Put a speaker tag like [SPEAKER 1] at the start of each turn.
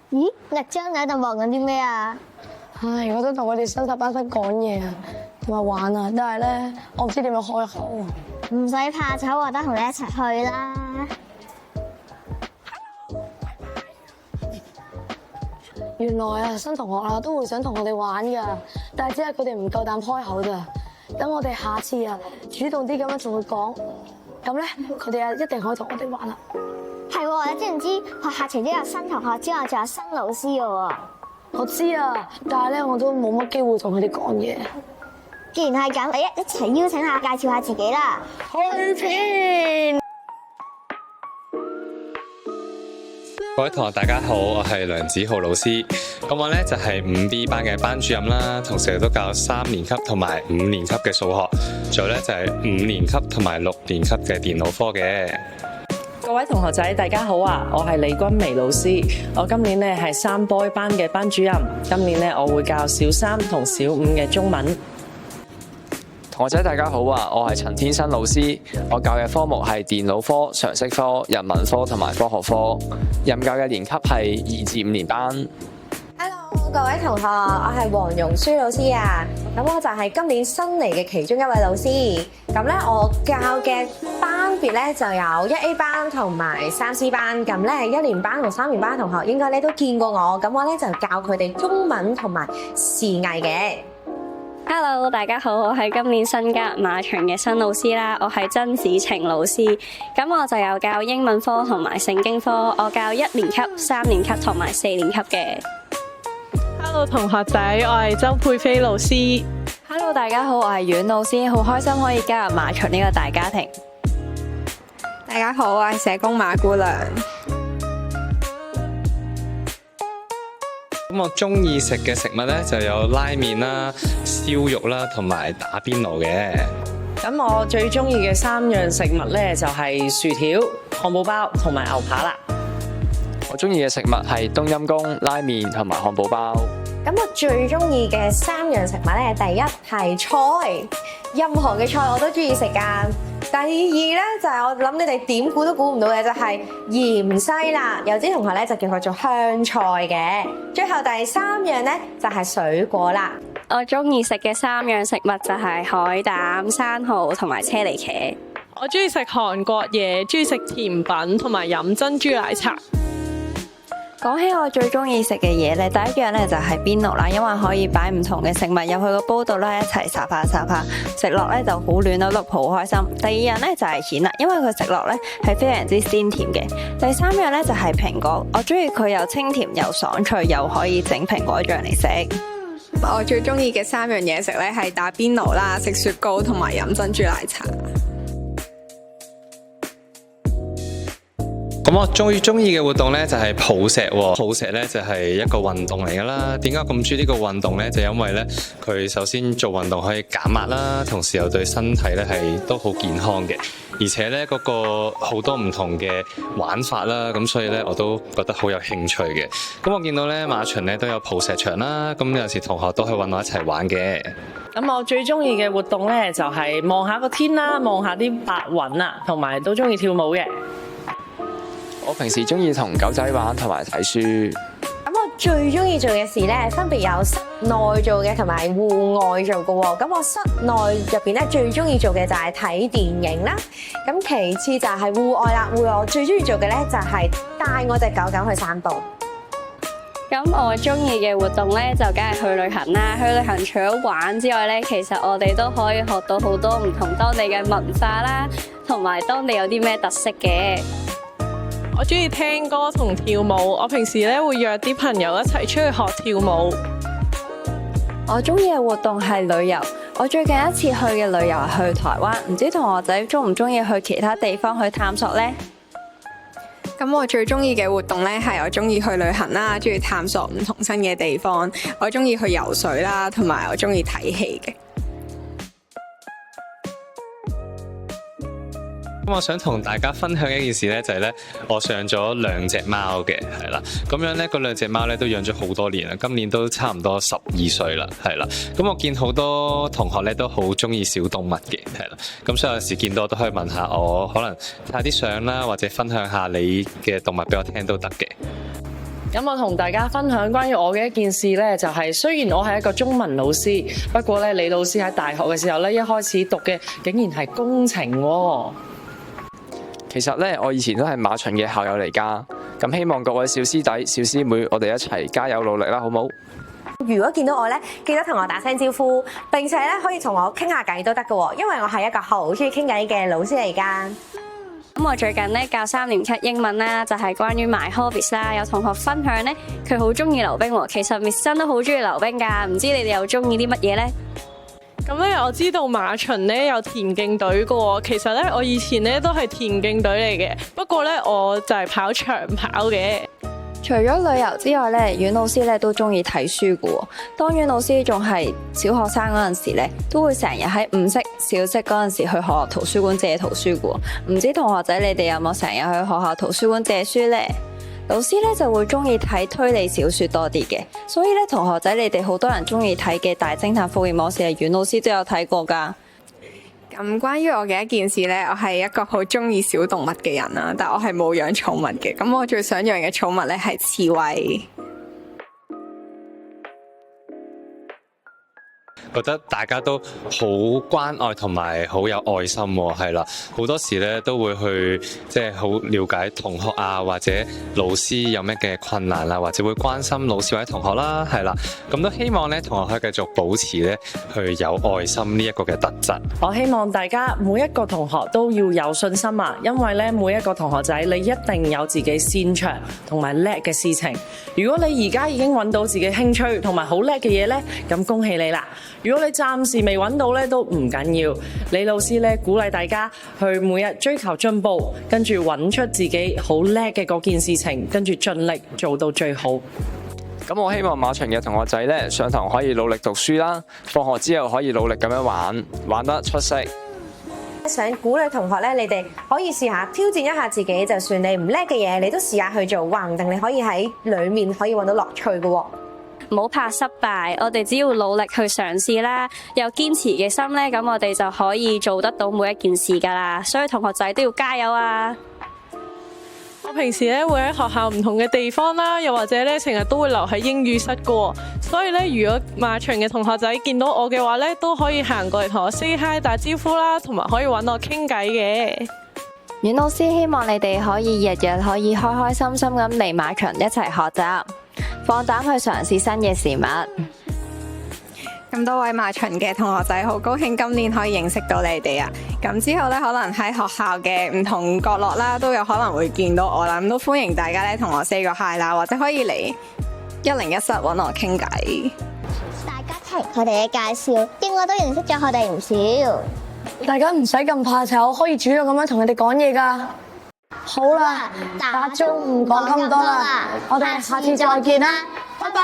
[SPEAKER 1] 咦，力章你喺度忙緊啲咩啊？
[SPEAKER 2] 唉，我都同我哋新十班生講嘢啊，同埋玩啊，但係咧，我唔知點樣開口啊。
[SPEAKER 1] 唔使怕醜，我得同你一齊去啦。
[SPEAKER 2] 原來啊，新同學啊都會想同我哋玩㗎，但係只係佢哋唔夠膽開口咋。等我哋下次啊，主動啲咁樣同佢講，咁咧佢哋啊一定可以同我哋玩啦。
[SPEAKER 1] 係喎，你知唔知學校除咗有新同學之外，仲有新老師嘅喎？
[SPEAKER 2] 我知啊，但係咧我都冇乜機會同佢哋講嘢。
[SPEAKER 1] 既然係咁，你一齊邀請下，介紹下自己啦。
[SPEAKER 2] 去片。
[SPEAKER 3] 各位同學大家好，我係梁子浩老師。咁我咧就係5B 班嘅班主任啦，同時亦都教3年級同埋5年級嘅數學，仲有咧就係5年級同埋6年級嘅電腦科嘅。
[SPEAKER 4] 各位同學仔大家好啊，我係李君薇老師，我今年咧係3 boy 班嘅班主任，今年咧我會教小3同小5嘅中文。
[SPEAKER 5] 同學仔大家好啊，我係陳天新老師，我教嘅科目係電腦科、常識科、人文科同埋科學科，任教嘅年級係2至5年班。
[SPEAKER 6] Hello， 各位同學，我係黃容書老師啊，咁我就係今年新嚟嘅其中一位老師。咁咧，我教嘅班別咧就有1A 班同埋3C 班。咁咧，1年班同3年班同學應該咧都見過我。咁我咧就教佢哋中文同埋視藝嘅。
[SPEAKER 7] Hello， 大家好，我係今年新加入馬場嘅新老師啦，我係曾子晴老師。咁我就有教英文科同埋聖經科，我教1年級、3年級同埋4年級嘅。
[SPEAKER 8] Hello， 同學仔，我係周佩菲老師。
[SPEAKER 9] Hello， 大家好，我係阮老師，好開心可以加入馬場呢個大家庭。
[SPEAKER 10] 大家好，我係社工馬姑娘。
[SPEAKER 3] 咁我中意食嘅食物咧就有拉麵啦、燒肉啦同埋打邊爐嘅。
[SPEAKER 4] 咁我最中意嘅3樣食物咧就係薯條、漢堡包同埋牛扒啦。
[SPEAKER 5] 我中意嘅食物係冬陰功、拉麵同埋漢堡包。
[SPEAKER 6] 咁我最中意嘅3樣食物咧，第一係菜，任何嘅菜我都中意食噶。第二咧就係我諗你哋點估都估唔到嘅，就係芫茜啦，有啲同學咧就叫佢做香菜嘅。最後第3樣咧就係水果啦。
[SPEAKER 7] 我中意食嘅3樣食物就係海膽、生蠔同埋車厘茄。
[SPEAKER 8] 我中意食韓國嘢，中意食甜品同埋飲珍珠奶茶。
[SPEAKER 9] 講起我最中意食嘅嘢咧，第一樣咧就係邊爐啦，因為可以擺唔同嘅食物入去個煲度咧，一齊烚下，食落咧就好暖粒粒，好開心。第二樣咧就係蜆啦，因為佢食落咧係非常之鮮甜嘅。第3樣咧就係蘋果，我中意佢又清甜又爽脆，又可以整蘋果醬嚟食。
[SPEAKER 10] 我最中意嘅3樣嘢食咧係打邊爐啦、食雪糕同埋飲珍珠奶茶。
[SPEAKER 3] 咁我最中意嘅活動咧就係抱石喎，抱石咧就係一個運動嚟噶啦。點解咁中意呢個運動咧？就因為咧佢首先做運動可以減壓啦，同時又對身體咧係都好健康嘅。而且咧嗰個好多唔同嘅玩法啦，咁所以咧我都覺得好有興趣嘅。咁我見到咧馬場咧都有抱石場啦，咁有時同學都去搵我一齊玩嘅。
[SPEAKER 4] 咁我最中意嘅活動咧就係望下個天啦，望下啲白雲啊，同埋都中意跳舞嘅。
[SPEAKER 5] 我平時中意同狗仔玩同埋睇書。
[SPEAKER 6] 咁我最中意做嘅事咧，分別有室內做嘅同埋戶外做嘅喎。咁我室內入邊咧最中意做嘅就係睇電影啦。咁其次就係戶外啦，戶外我最中意做嘅咧就係帶我隻狗狗去散步。
[SPEAKER 7] 咁我中意嘅活動咧就梗係去旅行啦。去旅行除咗玩之外咧，其實我哋都可以學到好多唔同當地嘅文化啦，同埋當地有啲咩特色嘅。
[SPEAKER 8] 我中意聽歌同跳舞，我平時咧會約啲朋友一齊出去學跳舞。
[SPEAKER 9] 我中意嘅活動係旅遊，我最近一次去嘅旅遊係去台灣，唔知同學仔中唔中意去其他地方去探索呢？
[SPEAKER 10] 咁我最中意嘅活動咧係我中意去旅行啦，中意探索唔同新嘅地方。我中意去游水啦，同埋我中意睇戲嘅。
[SPEAKER 3] 咁我想同大家分享一件事咧，就係咧，我上咗2隻貓嘅，係啦。咁樣咧，嗰2隻貓咧都養咗好多年啦，今年都差唔多12歲啦，係啦。咁我見好多同學咧都好中意小動物嘅，係啦。咁所以有時見到我都可以問下我，可能睇下啲相啦，或者分享下你嘅動物俾我聽都得嘅。
[SPEAKER 4] 咁我同大家分享關於我嘅一件事呢，就係雖然我係一個中文老師，不過呢，李老師喺大學嘅時候呢，一開始讀嘅竟然係工程喎。
[SPEAKER 5] 其實呢，我以前都係馬場嘅校友嚟㗎。咁希望各位小師弟、小師妹，我哋一齊加油努力啦，好冇？
[SPEAKER 6] 如果見到我咧，記得同我打聲招呼，並且咧可以同我傾下偈都得㗎，因為我係一個好中意傾偈嘅老師嚟㗎。
[SPEAKER 7] 咁我最近咧教3年級英文啦，就係關於 My Hobbies 啦。有同學分享咧，佢好中意溜冰喎。其實 Miss 真都好中意溜冰㗎，唔知你哋又中意啲乜嘢咧？
[SPEAKER 8] 咁咧，我知道馬場咧有田徑隊嘅喎。其實咧，我以前咧都係田徑隊嚟嘅，不過咧我就係跑長跑嘅。
[SPEAKER 9] 除咗旅遊之外咧，阮老師咧都中意睇書嘅喎。當阮老師仲係小學生嗰陣時咧，都會成日喺午息、小息嗰陣時去學校圖書館借圖書嘅喎。唔知同學仔你哋有冇成日去學校圖書館借書呢？老師咧就會中意睇推理小說多啲嘅，所以咧同學仔你哋好多人中意睇嘅《大偵探福爾摩斯》係阮老師都有睇過噶。
[SPEAKER 10] 咁關於我嘅一件事呢，我係一個好中意小動物嘅人啦，但我係冇養寵物嘅。咁我最想養嘅寵物呢係刺蝟。
[SPEAKER 3] 覺得大家都好關愛同埋好有愛心喎，係啦，好多時咧都會去即係好了解同學啊，或者老師有咩嘅困難啊，或者會關心老師或者同學啦，係啦，咁都希望咧同學可以繼續保持咧去有愛心呢一個嘅特質。
[SPEAKER 4] 我希望大家每一個同學都要有信心啊，因為咧每一個同學仔你一定有自己擅長同埋叻嘅事情。如果你而家已經揾到自己興趣同埋好叻嘅嘢咧，咁恭喜你啦！如果你暫時未揾到咧，都唔緊要。李老師咧鼓勵大家去每日追求進步，跟住揾出自己好叻嘅嗰件事情，跟住盡力做到最好。
[SPEAKER 5] 咁我希望馬場嘅同學仔咧上堂可以努力讀書啦，放學之後可以努力咁樣玩，玩得出色。
[SPEAKER 6] 想鼓勵同學咧，你哋可以試下挑戰一下自己，就算你唔叻嘅嘢，你都試下去做，話唔定你可以喺裡面可以揾到樂趣嘅喎。
[SPEAKER 7] 唔好怕失敗，我哋只要努力去嘗試啦，有堅持嘅心咧，咁我哋就可以做得到每一件事噶啦。所以同學仔都要加油啊！
[SPEAKER 8] 我平時咧會喺學校唔同嘅地方啦，又或者咧成日都會留喺英語室嘅，所以咧如果馬場嘅同學仔見到我嘅話咧，都可以行過嚟同我 say hi 打招呼啦，同埋可以揾我傾偈嘅。
[SPEAKER 9] 阮老師希望你哋可以日日可以開開心心咁嚟馬場一齊學習，放膽去嘗試新嘅事物。
[SPEAKER 10] 咁多位馬場嘅同學仔，好高興今年可以認識到你哋啊！咁之後咧，可能喺學校嘅唔同角落啦，都有可能會見到我啦。咁都歡迎大家咧同我 say 個 hi 啦，或者可以嚟101室揾我傾偈。
[SPEAKER 1] 大家聽佢哋嘅介紹，應該都認識咗佢哋唔少。
[SPEAKER 2] 大家唔使咁怕醜，可以主動咁樣同佢哋講嘢噶。好啦，打鐘唔講咁多啦，我哋下次再見啦，拜拜。